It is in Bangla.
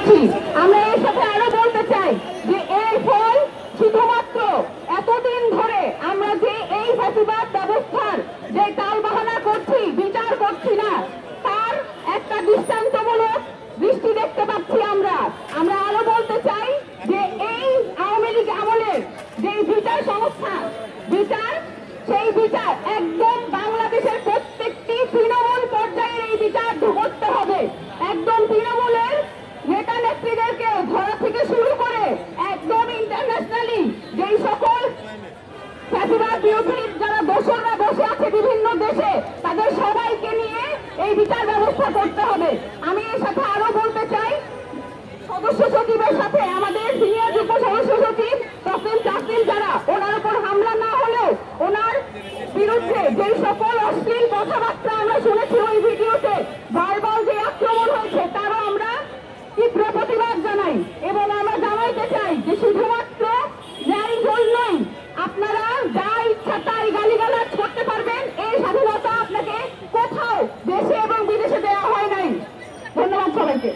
করছি। আমরা এর সাথে আরো বলতে চাই যে এর ফল শুধুমাত্র এতদিন ধরে আমরা যে এই ফ্যাসিবাদ ব্যবস্থার যে টালবাহানা করছি, বিচার করছি না, তার একটা দৃষ্টান্তমূলক দৃষ্টি দেখতে পাচ্ছি। আমরা আরো বলতে চাই যে এই আওয়ামী লীগ আমলের যে বিচার সংস্থা, সেই বিচার একদম বাংলাদেশের প্রত্যেকটি তৃণমূল পর্যায়ে এই বিচার করতে হবে। একদম তৃণমূলের নেতা নেত্রীদেরকে ধরা থেকে শুরু করে একদম ইন্টারন্যাশনালি যেই সকল ফ্যাসিবাদ বিরোধী যারা দোষররা বসে আছে বিভিন্ন দেশে, তাদের সবাইকে নিয়ে এই বিচার ব্যবস্থা করতে হবে। আমি এর সাথে আরো বলতে চাই, সদস্য সচিবের সাথে আমাদের সিনিয়র যুগ্ম সদস্য সচিব তাসলিম যারা, ওনার উপর হামলা না হলেও ওনার বিরুদ্ধে যেই সকল অশ্লীল কথাবার্তা আমরা শুনেছি ওই ভিডিওতে, ভার্বাল যে আক্রমণ হয়েছে, তারও আমরা তীব্র প্রতিবাদ জানাই। এবং আমরা জানাইতে চাই যে শুধুমাত্র ন্যায় জন্যই আপনারা যা ইচ্ছা তাই গালিগালাজ করতে পারবেন, এই স্বাধীনতা আপনাকে কোথাও দেশে এবং বিদেশে দেওয়া হয় নাই। ধন্যবাদ সবাইকে।